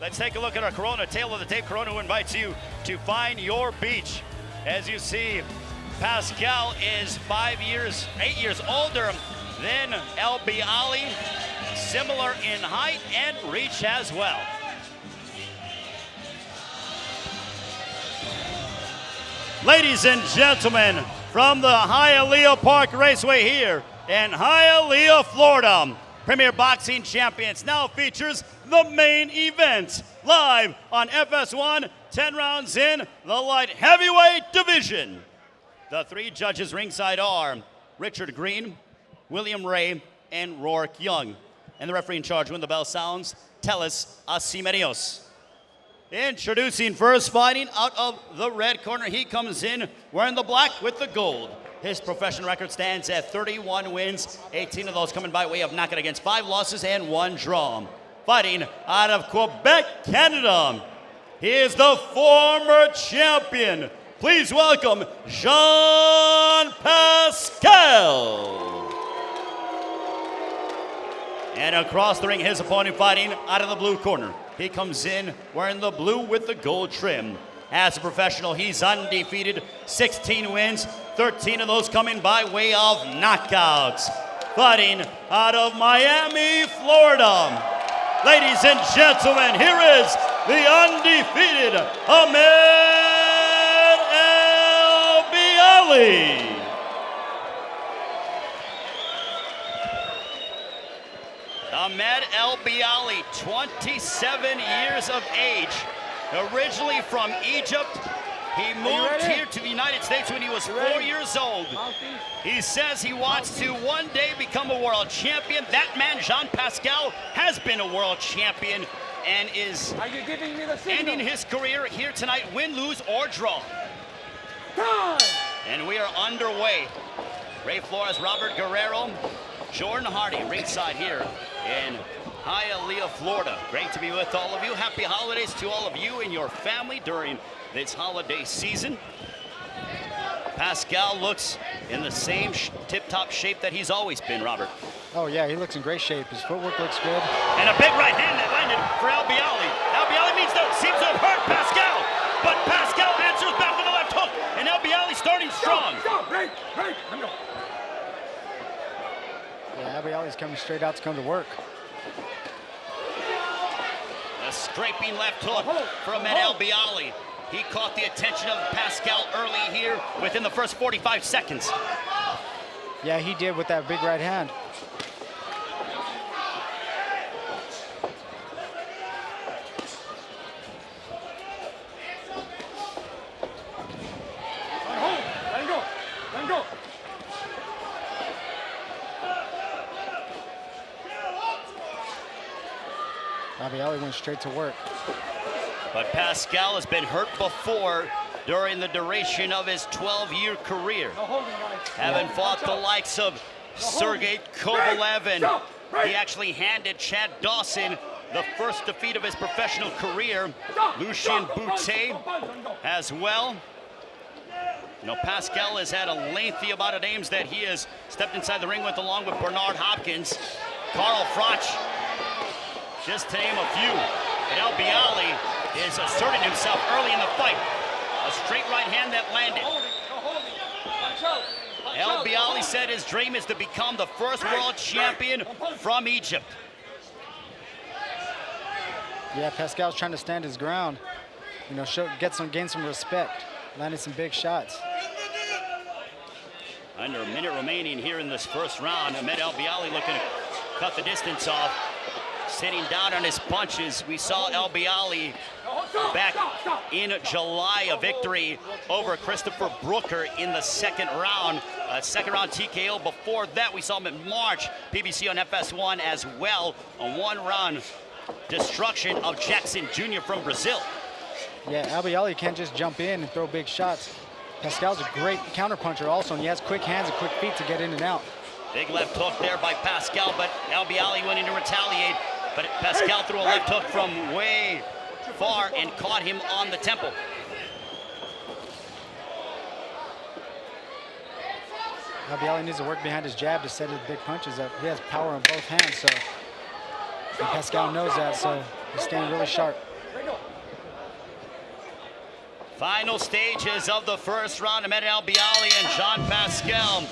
Let's take a look at our Corona Tale of the Tape. Corona who invites you to find your beach. As you see, Pascal is 8 years older than Elbiali, similar in height and reach as well. Ladies and gentlemen, from the Hialeah Park Raceway here in Hialeah, Florida, Premier Boxing Champions now features the main event, live on FS1, 10 rounds in the light heavyweight division. The three judges ringside are Richard Green, William Ray, and Rourke Young. And the referee in charge, when the bell sounds, Teles Asimenios. Introducing first, fighting out of the red corner, he comes in wearing the black with the gold. His professional record stands at 31 wins, 18 of those coming by way of knockout against 5 losses and 1 draw. Fighting out of Quebec, Canada, he is the former champion. Please welcome Jean Pascal. And across the ring, his opponent fighting out of the blue corner. He comes in wearing the blue with the gold trim. As a professional, he's undefeated, 16 wins, 13 of those coming by way of knockouts. Fighting out of Miami, Florida. Ladies and gentlemen, here is the undefeated Ahmed Elbiali. Ahmed Elbiali, 27 years of age, originally from Egypt. He moved here to the United States when he was 4 years old. He says he wants to one day become a world champion. That man, Jean Pascal, has been a world champion and is ending his career here tonight, win, lose, or draw. And we are underway. Ray Flores, Robert Guerrero, Jordan Hardy, ringside here in Hialeah, Florida. Great to be with all of you. Happy holidays to all of you and your family during this holiday season. Pascal looks in the same tip-top shape that he's always been, Robert. Oh yeah, he looks in great shape. His footwork looks good. And a big right hand that landed for Elbiali. Elbiali seems to have hurt Pascal, but Pascal answers back with a left hook, and Elbiali starting strong. Yeah, Elbiali's coming straight out to come to work. A scraping left hook for Ahmed Elbiali. He caught the attention of Pascal early here within the first 45 seconds. Yeah, he did with that big right hand. Elbiali went straight to work. But Pascal has been hurt before during the duration of his 12-year career. Having fought the likes of Sergey Kovalev, and he actually handed Chad Dawson the first defeat of his professional career. Lucien Boutet as well. You know, Pascal has had a lengthy amount of names that he has stepped inside the ring with, along with Bernard Hopkins, Carl Froch, just to name a few. And Elbiali is asserting himself early in the fight. A straight right hand that landed. Elbiali said his dream is to become the first world champion from Egypt. Yeah, Pascal's trying to stand his ground. You know, gain some respect. Landed some big shots. Under a minute remaining here in this first round. Ahmed Elbiali looking to cut the distance off. Sitting down on his punches. We saw Elbiali back in July, a victory over Christopher Brooker in the second round. Second round TKO. Before that, we saw him in March, PBC on FS1 as well. A one-round destruction of Jackson Jr. from Brazil. Yeah, Elbiali can't just jump in and throw big shots. Pascal's a great counterpuncher also, and he has quick hands and quick feet to get in and out. Big left hook there by Pascal, but Elbiali went in to retaliate. But Pascal threw a left hook from way far and caught him on the temple. Elbiali needs to work behind his jab to set his big punches up. He has power on both hands, so and Pascal knows that, so he's staying really sharp. Final stages of the first round. Ahmed Elbiali and Jean Pascal,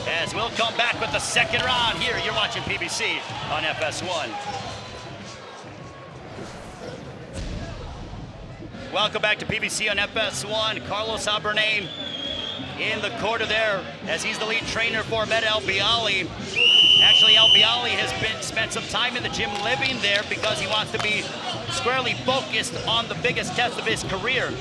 as we'll come back with the second round here. You're watching PBC on FS1. Welcome back to PBC on FS1. Carlos Abernay in the corner there, as he's the lead trainer for Ahmed Elbiali. Actually, Elbiali has spent some time in the gym living there because he wants to be squarely focused on the biggest test of his career.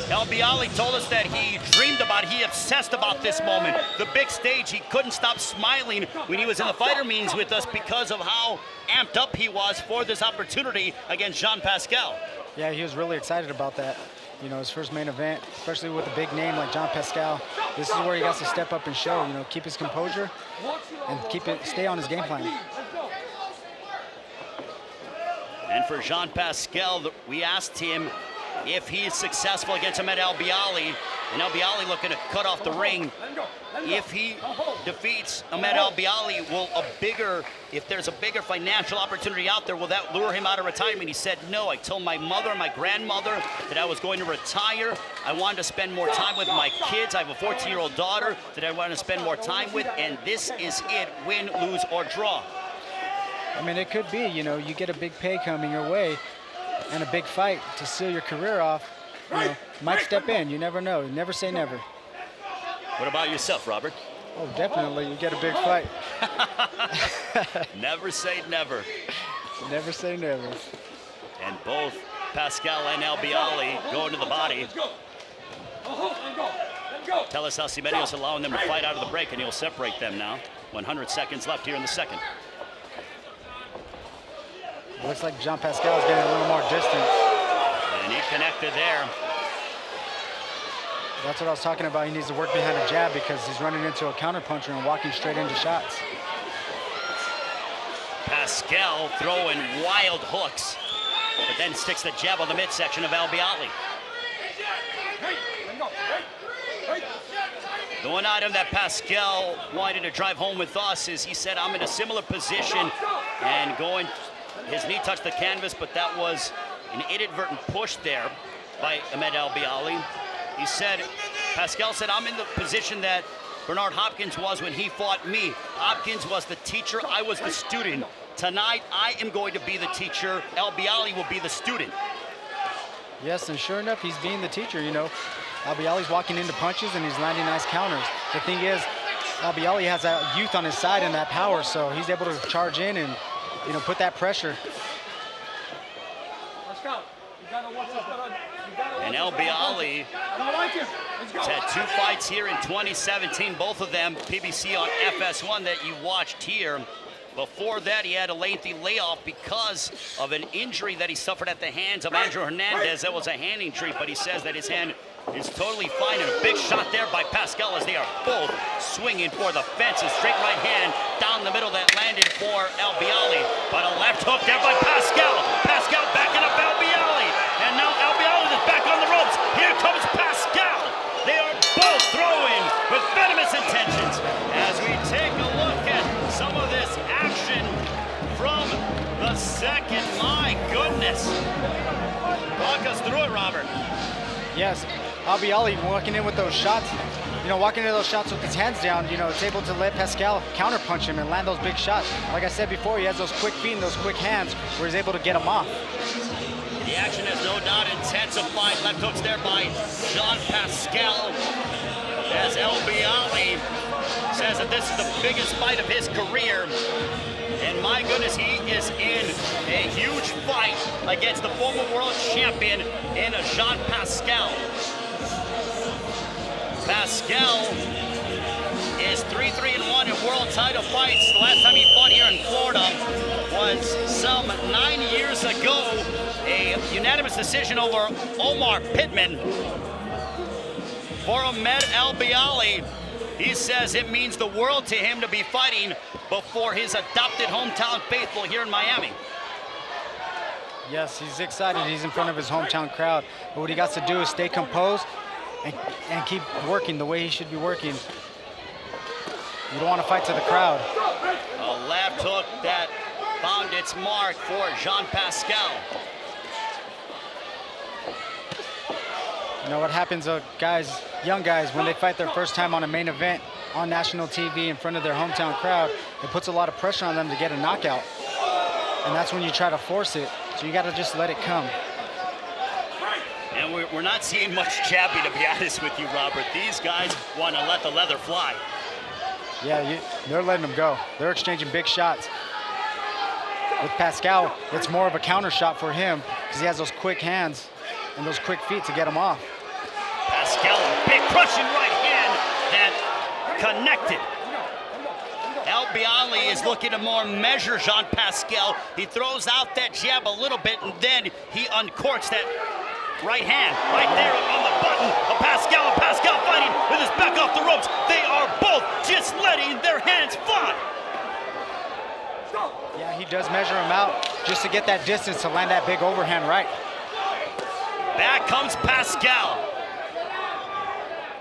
Elbiali told us that he dreamed about, he obsessed about this moment, the big stage. He couldn't stop smiling when he was in the fighter meetings with us because of how amped up he was for this opportunity against Jean Pascal. Yeah, he was really excited about that. You know, his first main event, especially with a big name like Jean Pascal. This is where he has to step up and show, you know, keep his composure and stay on his game plan. And for Jean Pascal, we asked him if he is successful against Ahmed Elbiali, and Elbiali looking to cut off the ring. If he defeats Ahmed Elbiali, if there's a bigger financial opportunity out there, will that lure him out of retirement? He said no. I told my mother and my grandmother that I was going to retire. I wanted to spend more time with my kids. I have a 14-year-old daughter that I want to spend more time with, and this is it, win, lose, or draw. I mean, it could be, you know, you get a big pay coming your way and a big fight to seal your career off. You know, might step in, you never know. Never say never. What about yourself, Robert? Oh, definitely, you get a big fight. Never say never. Never say never. And both Pascal and Elbiali going to the body. Tell us how Simedio's allowing them to fight out of the break, and he'll separate them now. 100 seconds left here in the second. Looks like Jean Pascal is getting a little more distance. And he connected there. That's what I was talking about. He needs to work behind a jab because he's running into a counterpuncher and walking straight into shots. Pascal throwing wild hooks, but then sticks the jab on the midsection of Elbiali. The one item that Pascal wanted to drive home with us is he said, I'm in a similar position, and his knee touched the canvas, but that was an inadvertent push there by Ahmed Elbiali. He said, Pascal said, I'm in the position that Bernard Hopkins was when he fought me. Hopkins was the teacher, I was the student. Tonight, I am going to be the teacher. Elbiali will be the student. Yes, and sure enough, he's being the teacher, you know. Elbiali's walking into punches and he's landing nice counters. The thing is, Elbiali has that youth on his side and that power, so he's able to charge in and, you know, put that pressure. And Elbiali has had 2 fights here in 2017, both of them PBC on FS1 that you watched here. Before that, he had a lengthy layoff because of an injury that he suffered at the hands of Andrew Hernandez. That was a hand injury, but he says that his hand is totally fine. And a big shot there by Pascal as they are both swinging for the fences. Straight right hand down the middle that landed for Elbiali. But a left hook there by Pascal. Pascal backing up Elbiali. And now Elbiali is back on the ropes. Here comes Pascal. They are both throwing with venomous intentions. As we take a look at some of this action from the second, my goodness. Walk us through it, Robert. Yes, Elbiali walking in with those shots, you know, walking into those shots with his hands down, you know, it's able to let Pascal counterpunch him and land those big shots. Like I said before, he has those quick feet and those quick hands where he's able to get them off. The action has no doubt intensified. Left hooks there by Jean Pascal. As Elbiali says that this is the biggest fight of his career. And my goodness, he is in a huge fight against the former world champion in Jean Pascal. Pascal is 3-3-1 in world title fights. The last time he fought here in Florida was some 9 years ago. A unanimous decision over Omar Pittman. For Ahmed Elbiali, he says it means the world to him to be fighting before his adopted hometown faithful here in Miami. Yes, he's excited. He's in front of his hometown crowd. But what he got to do is stay composed and keep working the way he should be working. You don't want to fight to the crowd. A left hook that found its mark for Jean Pascal. You know what happens, young guys, when they fight their first time on a main event on national TV in front of their hometown crowd, it puts a lot of pressure on them to get a knockout. And that's when you try to force it. So you got to just let it come. And we're not seeing much jabbing, to be honest with you, Robert. These guys want to let the leather fly. Yeah, they're letting them go. They're exchanging big shots. With Pascal, it's more of a counter shot for him because he has those quick hands and those quick feet to get him off. Pascal, a big crushing right hand that connected. Elbiali is looking to more measure Jean Pascal. He throws out that jab a little bit, and then he uncorks that right hand right there on the button of Pascal. And Pascal fighting with his back off the ropes. They are both just letting their hands fly. Yeah, he does measure him out just to get that distance to land that big overhand right. Back comes Pascal.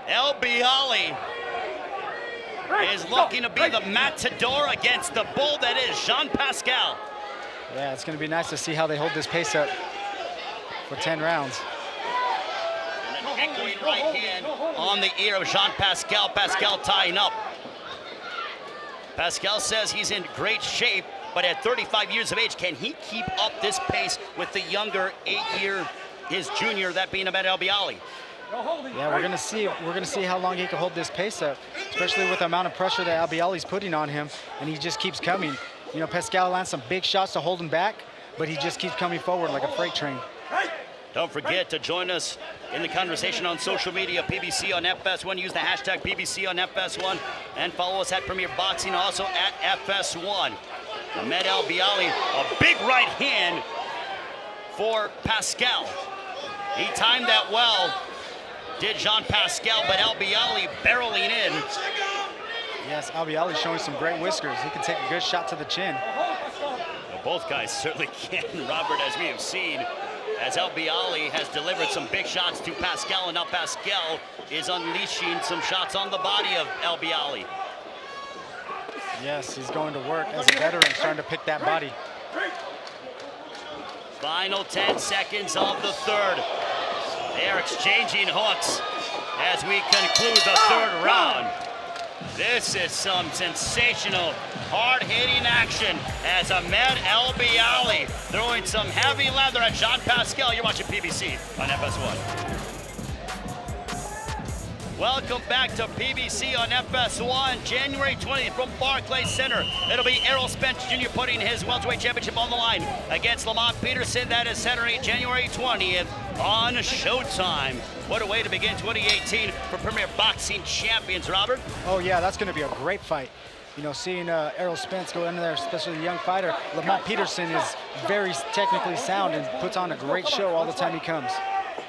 Elbiali is looking to be the matador against the bull that is Jean Pascal. Yeah, it's going to be nice to see how they hold this pace up for 10 rounds. And an echoing right hand on the ear of Jean Pascal. Pascal tying up. Pascal says he's in great shape, but at 35 years of age, can he keep up this pace with the younger 8-year, his junior, that being Ahmed Elbiali? Yeah, we're gonna see how long he can hold this pace up, especially with the amount of pressure that Elbiali's putting on him, and he just keeps coming. You know, Pascal lands some big shots to hold him back, but he just keeps coming forward like a freight train. Don't forget to join us in the conversation on social media, PBC on FS1. Use the hashtag PBC on FS1 and follow us at Premier Boxing, also at FS1. Ahmed Elbiali, a big right hand for Pascal. He timed that well, did Jean Pascal, but Elbiali barreling in. Yes, Elbiali showing some great whiskers. He can take a good shot to the chin. Well, both guys certainly can, Robert, as we have seen, as Elbiali has delivered some big shots to Pascal, and now Pascal is unleashing some shots on the body of Elbiali. Yes, he's going to work as a veteran, starting to pick that body. Final 10 seconds of the third. They are exchanging hooks as we conclude the third round. This is some sensational, hard-hitting action as Ahmed Elbiali throwing some heavy leather at Jean Pascal. You're watching PBC on FS1. Welcome back to PBC on FS1, January 20th from Barclays Center. It'll be Errol Spence Jr. putting his welterweight championship on the line against Lamont Peterson. That is Saturday, January 20th on Showtime. What a way to begin 2018 for Premier Boxing Champions, Robert. Oh yeah, that's going to be a great fight. You know, seeing Errol Spence go in there, especially a young fighter. Lamont Peterson is very technically sound and puts on a great show all the time he comes.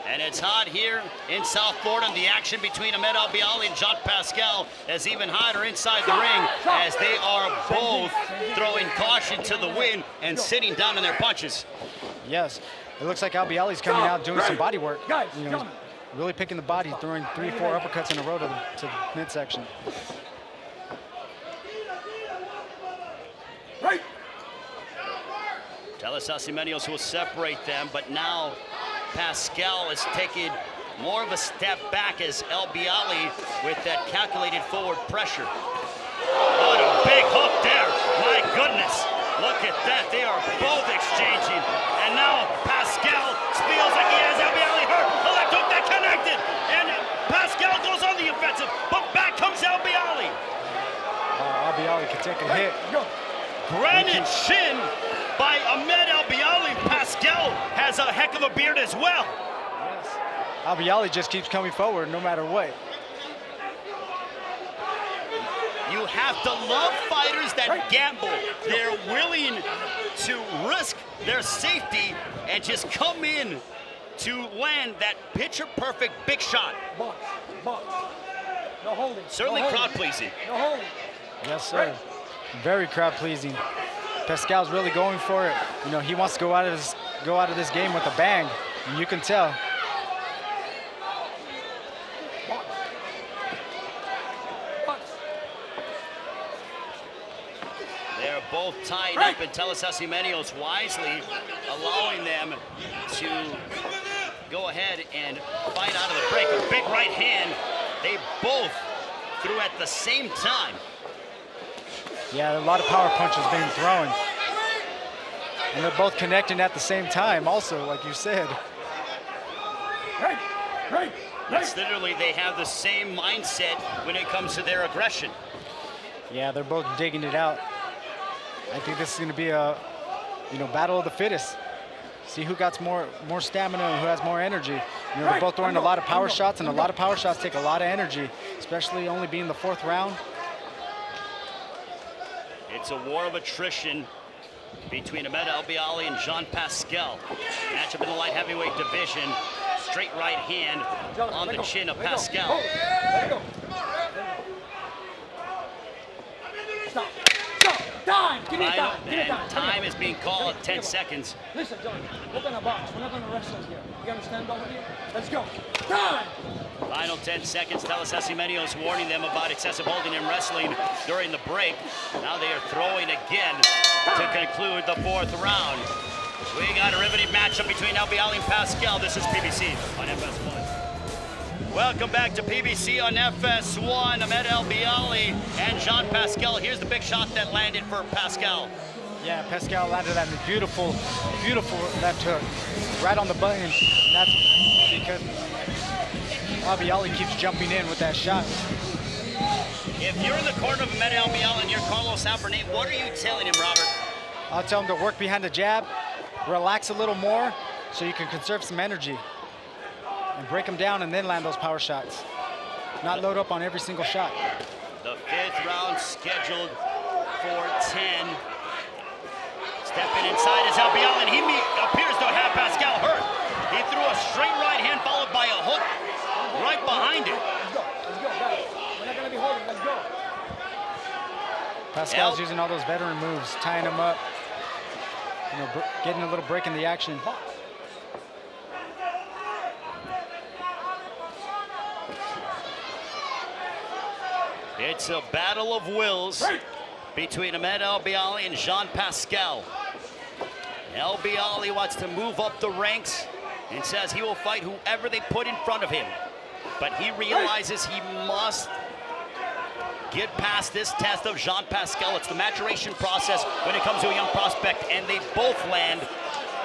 And it's hot here in South Florida. The action between Ahmed Elbiali and Jean Pascal is even hotter inside the ring as they are both throwing caution to the wind and sitting down in their punches. Yes, it looks like Elbiali's coming out doing some body work. You know, really picking the body, throwing 3-4 uppercuts in a row to the midsection. Telesasimenios will separate them, but now Pascal is taking more of a step back as Elbiali with that calculated forward pressure. What a big hook there. My goodness. Look at that. They are both exchanging. And now Pascal feels like he has Elbiali hurt. The left hook that connected. And Pascal goes on the offensive. But back comes Elbiali. Elbiali can take a hit. Granite shin by Ahmed Elbiali. Pascal has a heck of a beard as well. Yes. Elbiali just keeps coming forward no matter what. You have to love fighters that gamble. They're willing to risk their safety and just come in to land that picture-perfect big shot. Certainly crowd-pleasing. Yes, sir. Very crowd-pleasing. Pascal's really going for it. You know, he wants to go out of this game with a bang, and you can tell. They're both tied up, and Telesasimenios wisely allowing them to go ahead and fight out of the break. A big right hand. They both threw at the same time. Yeah, a lot of power punches being thrown. And they're both connecting at the same time also, like you said. It's literally, they have the same mindset when it comes to their aggression. Yeah, they're both digging it out. I think this is going to be a, battle of the fittest. See who got more stamina and who has more energy. They're both throwing a lot of power shots, and a lot of power shots take a lot of energy, especially only being the 4th round. It's a war of attrition between Ahmed Elbiali and Jean Pascal. Matchup in the light heavyweight division. Straight right hand on the chin of Pascal. Stop. Time. Give me time. Time is being called at 10 seconds. Listen, John, we're gonna box. We're not gonna wrestle here. You understand, both of you? Let's go. Time. Final 10 seconds. Talasasi Menio's warning them about excessive holding and wrestling during the break. Now they are throwing again to conclude the 4th round. We got a riveting matchup between Elbiali and Pascal. This is PBC on FS1. Welcome back to PBC on FS1. Ahmed Elbiali and Jean Pascal. Here's the big shot that landed for Pascal. Yeah, Pascal landed that beautiful left hook right on the button. That's because Elbiali keeps jumping in with that shot. If you're in the corner of Ahmed Elbiali and you're Carlos Albernet, what are you telling him, Robert? I'll tell him to work behind the jab, relax a little more so you can conserve some energy. And break them down and then land those power shots. Not load up on every single shot. The 5th round scheduled for 10. Stepping inside is Elbiali, and he appears to have Pascal hurt. He threw a straight right hand followed by a hook right behind it. Let's go, guys. We're not gonna be holding. Let's go. Pascal's using all those veteran moves, tying them up, getting a little break in the action. It's a battle of wills between Ahmed Elbiali and Jean Pascal. Elbiali wants to move up the ranks and says he will fight whoever they put in front of him. But he realizes he must get past this test of Jean Pascal. It's the maturation process when it comes to a young prospect, and they both land.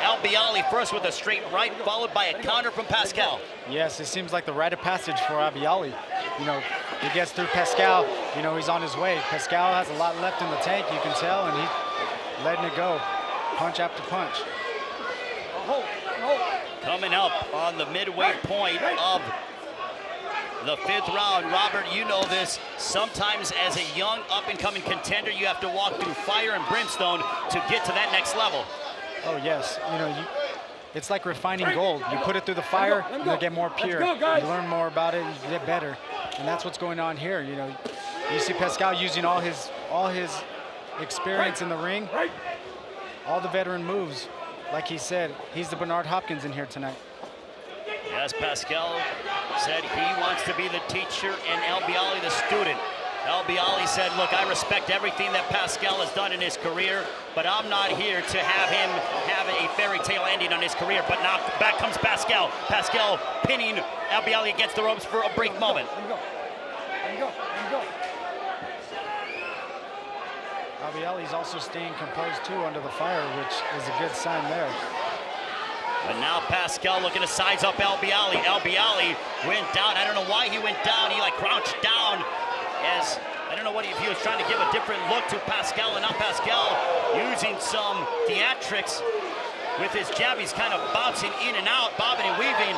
Elbiali first with a straight right, followed by a counter from Pascal. Yes, it seems like the rite of passage for Elbiali. He gets through Pascal, he's on his way. Pascal has a lot left in the tank, you can tell, and he's letting it go, punch after punch. Coming up on the midway point of the 5th round. Robert, you know this. Sometimes as a young up-and-coming contender, you have to walk through fire and brimstone to get to that next level. Oh, yes. It's like refining gold. You put it through the fire, and you get more pure. You learn more about it, and you get better. And that's what's going on here. You see Pascal using all his experience in the ring, all the veteran moves. Like he said, he's the Bernard Hopkins in here tonight. Yes, Pascal said he wants to be the teacher and Elbiali the student. Elbiali said, look, I respect everything that Pascal has done in his career, but I'm not here to have him have a fairy tale ending on his career. But now back comes Pascal. Pascal pinning Elbiali against the ropes for a brief moment. Let him go. Elbiali's also staying composed too under the fire, which is a good sign there. But now Pascal looking to size up Elbiali. Elbiali went down. I don't know why he went down. He crouched down as, I don't know if he was trying to give a different look to Pascal, and now Pascal using some theatrics with his jab. He's kind of bouncing in and out, bobbing and weaving.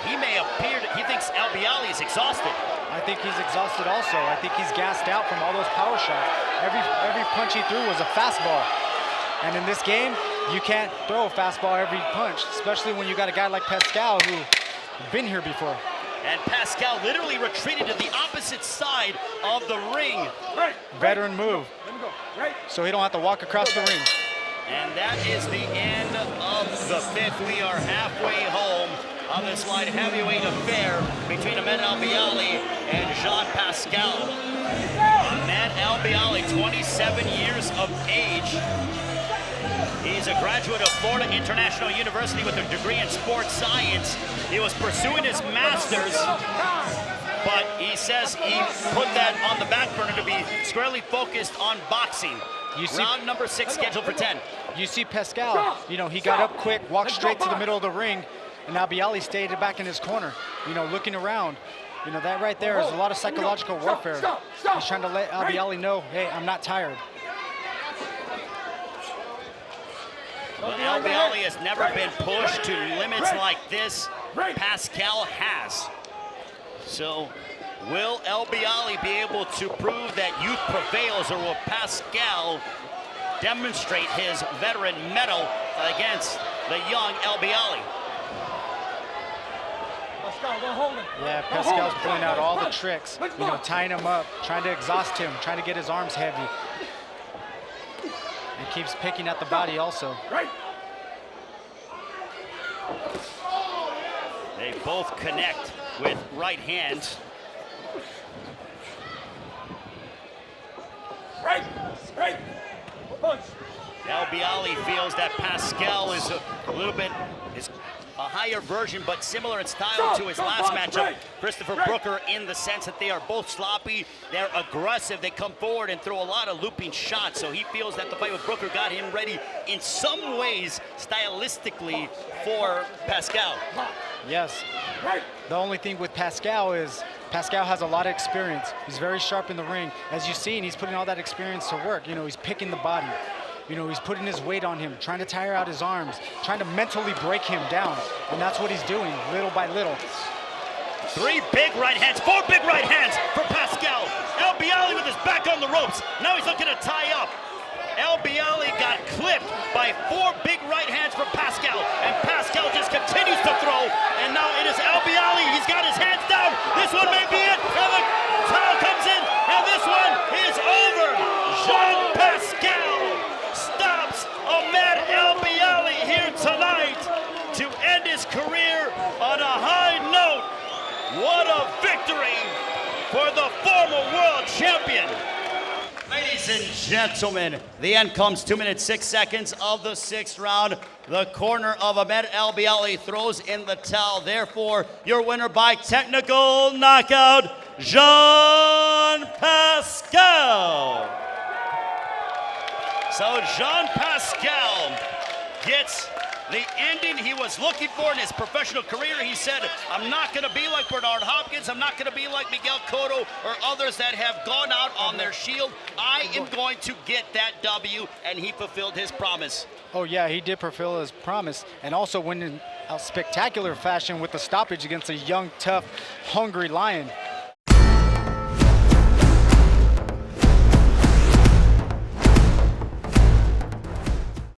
He thinks Elbiali is exhausted. I think he's exhausted also. I think he's gassed out from all those power shots. Every punch he threw was a fastball. And in this game, you can't throw a fastball every punch, especially when you got a guy like Pascal who's been here before. And Pascal literally retreated to the opposite side of the ring. Veteran move. So he don't have to walk across the ring. And that is the end of the 5th. We are halfway home of this light heavyweight affair between Ahmed Elbiali and Jean Pascal. Ahmed Elbiali, 27 years of age. He's a graduate of Florida International University with a degree in sports science. He was pursuing his master's, but he says he put that on the back burner to be squarely focused on boxing. Round number 6 scheduled for 10. You see Pascal, you know, he got up quick, walked straight to the middle of the ring, and Elbiali stayed back in his corner, you know, looking around. You know, that right there is a lot of psychological warfare. He's trying to let Elbiali know, hey, I'm not tired. Well, Elbiali has never been pushed to limits like this. Pascal has. So, will Elbiali be able to prove that youth prevails, or will Pascal demonstrate his veteran mettle against the young Elbiali? Yeah, Pascal's pulling out all the tricks, you know, tying him up, trying to exhaust him, trying to get his arms heavy. And keeps picking at the body also. They both connect with right hands. Elbiali feels that Pascal is a little bit a higher version, but similar in style to his last matchup, Christopher Brooker, in the sense that they are both sloppy, they're aggressive, they come forward and throw a lot of looping shots. So he feels that the fight with Brooker got him ready in some ways, stylistically, for Pascal. Yes. The only thing with Pascal is Pascal has a lot of experience. He's very sharp in the ring. As you've seen, he's putting all that experience to work. You know, he's picking the body. You know, he's putting his weight on him, trying to tire out his arms, trying to mentally break him down. And that's what he's doing, little by little. 3 big right hands, 4 big right hands for Pascal. Elbiali with his back on the ropes. Now he's looking to tie up. Elbiali got clipped by 4 big right hands from Pascal. And Pascal just continues to throw. And now it is Elbiali. He's got his hands down. This one may be it. And the towel comes in. And this one is over. Jean Pascal stops Ahmed Elbiali here tonight to end his career on a high note. What a victory for the former world champion. Ladies and gentlemen, the end comes 2 minutes 6 seconds of the 6th round. The corner of Ahmed Elbiali throws in the towel. Therefore, your winner by technical knockout, Jean Pascal. So Jean Pascal gets the ending he was looking for in his professional career. He said, I'm not going to be like Bernard Hopkins. I'm not going to be like Miguel Cotto or others that have gone out on their shield. I am going to get that W, and he fulfilled his promise. Oh, yeah, he did fulfill his promise. And also went in a spectacular fashion with the stoppage against a young, tough, hungry lion.